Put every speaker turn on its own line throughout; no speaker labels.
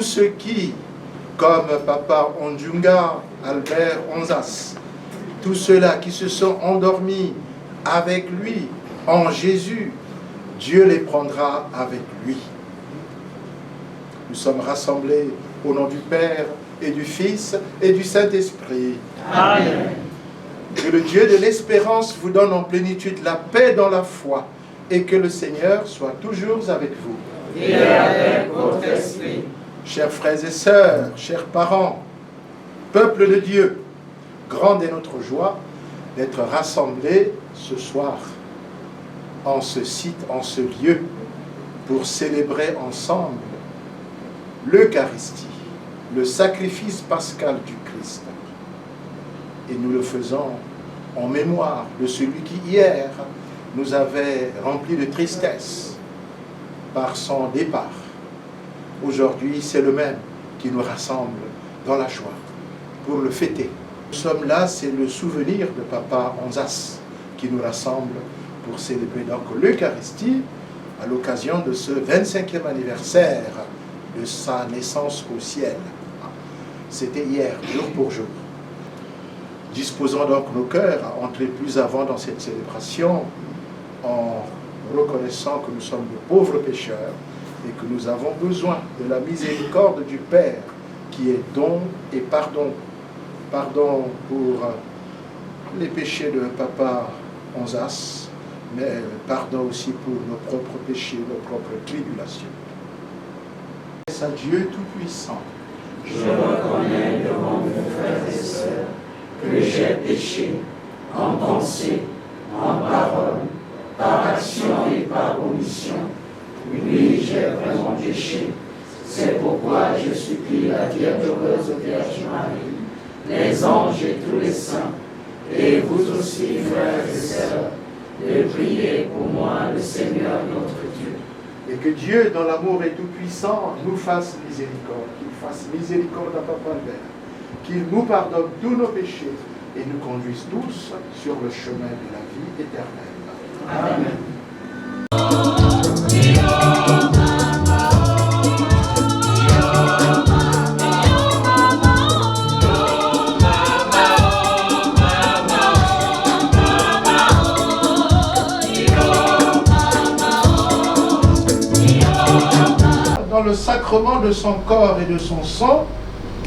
Ceux qui, comme Papa Onjunga, Albert Onzas, tous ceux-là qui se sont endormis avec lui en Jésus, Dieu les prendra avec lui. Nous sommes rassemblés au nom du Père et du Fils et du Saint-Esprit. Amen. Que le Dieu de l'espérance vous donne en plénitude la paix dans la foi et que le Seigneur soit toujours avec vous.
Et avec votre esprit.
Chers frères et sœurs, chers parents, peuple de Dieu, grande est notre joie d'être rassemblés ce soir en ce site, en ce lieu, pour célébrer ensemble l'Eucharistie, le sacrifice pascal du Christ. Et nous le faisons en mémoire de celui qui hier nous avait rempli de tristesse par son départ. Aujourd'hui, c'est le même qui nous rassemble dans la joie pour le fêter. Nous sommes là, c'est le souvenir de Papa Onzas qui nous rassemble pour célébrer donc l'Eucharistie à l'occasion de ce 25e anniversaire de sa naissance au ciel. C'était hier, jour pour jour. Disposons donc nos cœurs à entrer plus avant dans cette célébration en reconnaissant que nous sommes de pauvres pécheurs et que nous avons besoin de la miséricorde du Père qui est don et pardon. Pardon pour les péchés de Papa Onzas, mais pardon aussi pour nos propres péchés, nos propres tribulations. C'est à Dieu Tout-Puissant.
Je reconnais devant mes frères et sœurs que j'ai péché en pensée, en parole, par action et par omission. Oui, j'ai vraiment péché. C'est pourquoi je supplie la bienheureuse Vierge Marie, les anges et tous les saints, et vous aussi, frères et sœurs, de prier pour moi, le Seigneur notre Dieu.
Et que Dieu, dans l'amour et tout-puissant, nous fasse miséricorde, qu'il fasse miséricorde à Papa Albert, qu'il nous pardonne tous nos péchés et nous conduise tous sur le chemin de la vie éternelle. Amen. Dans le sacrement de son corps et de son sang,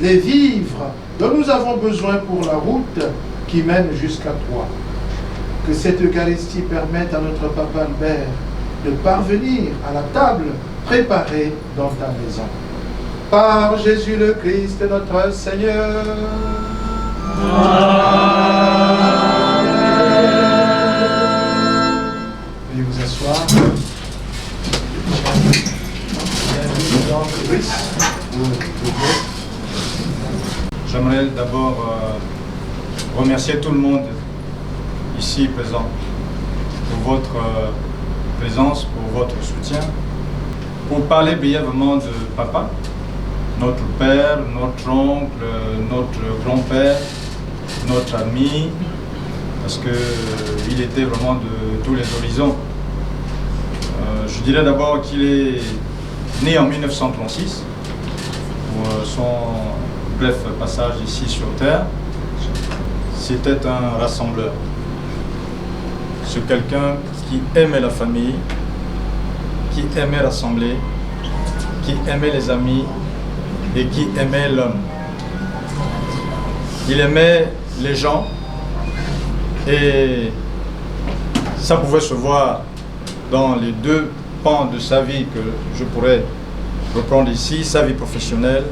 les vivres dont nous avons besoin pour la route qui mène jusqu'à toi. Que cette Eucharistie permette à notre Papa Albert de parvenir à la table préparée dans ta maison. Par Jésus le Christ, notre Seigneur. Amen. Veuillez vous asseoir.
J'aimerais d'abord remercier tout le monde ici présent pour votre présence, pour votre soutien, pour parler brièvement de Papa, notre père, notre oncle, notre grand-père, notre ami, parce qu'il était vraiment de tous les horizons. Je dirais d'abord qu'il est né en 1936, pour son bref passage ici sur Terre. c'était un rassembleur. C'est quelqu'un qui aimait la famille, qui aimait rassembler, qui aimait les amis et qui aimait l'homme. Il aimait les gens et ça pouvait se voir dans les deux pans de sa vie que je pourrais reprendre ici, sa vie professionnelle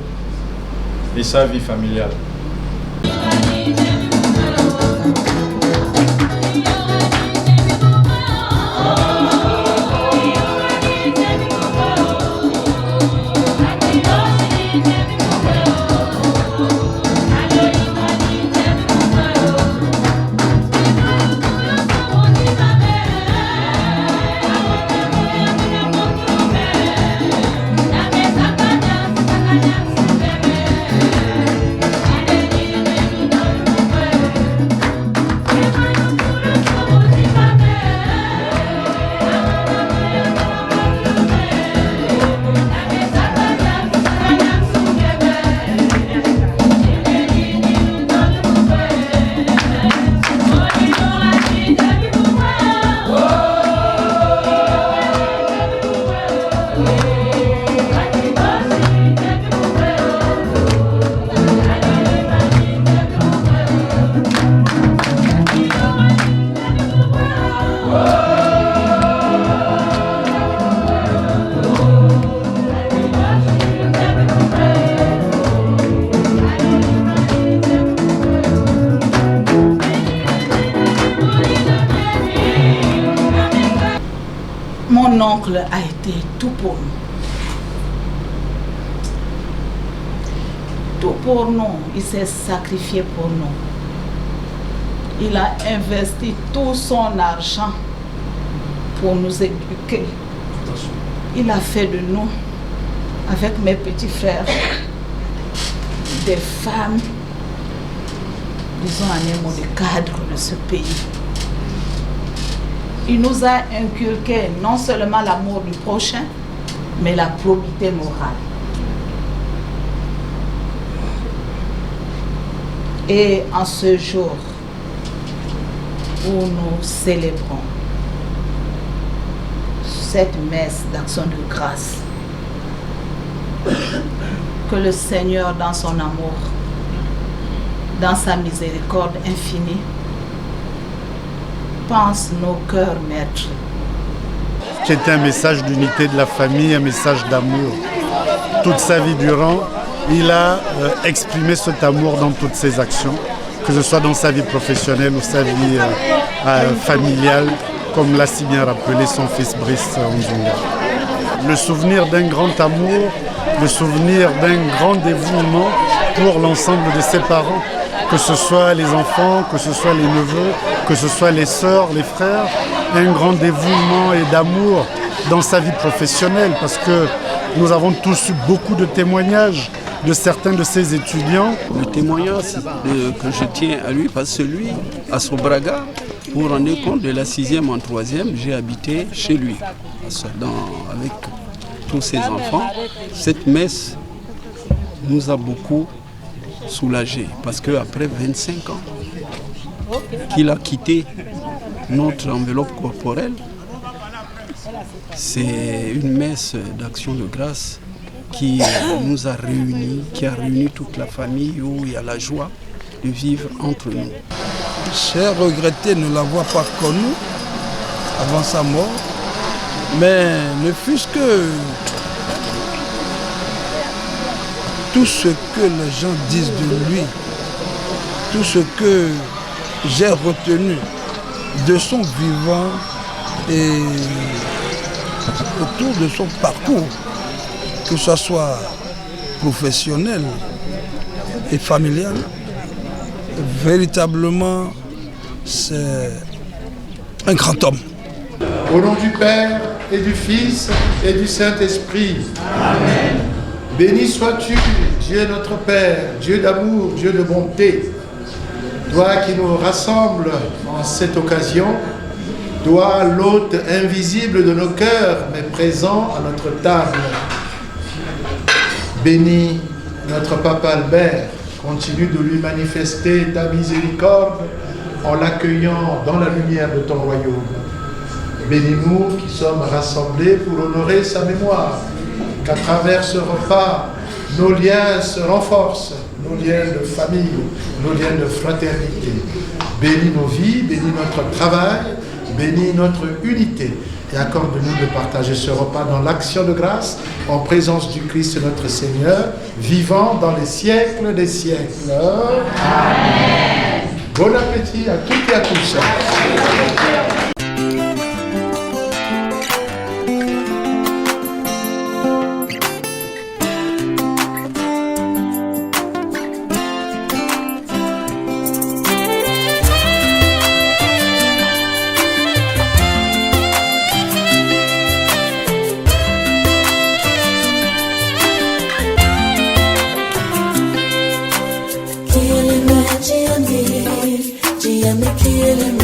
et sa vie familiale.
Mon oncle a été tout pour nous. Tout pour nous. Il s'est sacrifié pour nous. Il a investi tout son argent pour nous éduquer. Il a fait de nous, avec mes petits frères, des femmes, disons en un mot, des cadres de ce pays. Il nous a inculqué non seulement l'amour du prochain, mais la probité morale. Et en ce jour où nous célébrons cette messe d'action de grâce, que le Seigneur, dans son amour, dans sa miséricorde infinie, pense nos cœurs maîtres.
C'était un message d'unité de la famille, un message d'amour. Toute sa vie durant, il a exprimé cet amour dans toutes ses actions, que ce soit dans sa vie professionnelle ou sa vie familiale, comme l'a si bien rappelé son fils Brice Onzunga. Le souvenir d'un grand amour, le souvenir d'un grand dévouement pour l'ensemble de ses parents, que ce soit les enfants, que ce soit les neveux, que ce soit les sœurs, les frères, un grand dévouement et d'amour dans sa vie professionnelle, parce que nous avons tous eu beaucoup de témoignages de certains de ses étudiants.
Le témoignage que je tiens à lui, parce que lui, à Sobraga, pour vous rendre compte, de la 6e en 3e, j'ai habité chez lui, avec tous ses enfants. Cette messe nous a beaucoup soulagés, parce qu'après 25 ans qu'il a quitté notre enveloppe corporelle, c'est une messe d'action de grâce qui nous a réunis, qui a réuni toute la famille, où il y a la joie de vivre entre nous.
J'ai regretté de ne l'avoir pas connu avant sa mort, mais ne fût-ce que tout ce que les gens disent de lui, tout ce que j'ai retenu de son vivant et autour de son parcours, que ce soit professionnel et familial, véritablement, c'est un grand homme.
Au nom du Père et du Fils et du Saint-Esprit. Amen. Béni sois-tu, Dieu notre Père, Dieu d'amour, Dieu de bonté. Toi qui nous rassembles en cette occasion, toi l'hôte invisible de nos cœurs, mais présent à notre table. Bénis notre Papa Albert, Continue de lui manifester ta miséricorde en l'accueillant dans la lumière de ton royaume. Bénis-nous qui sommes rassemblés pour honorer sa mémoire, qu'à travers ce repas, nos liens se renforcent, nos liens de famille, nos liens de fraternité. Bénis nos vies, bénis notre travail, bénis notre unité et accorde-nous de partager ce repas dans l'action de grâce en présence du Christ notre Seigneur, vivant dans les siècles des siècles. Amen. Bon appétit à toutes et à tous.
Killing me,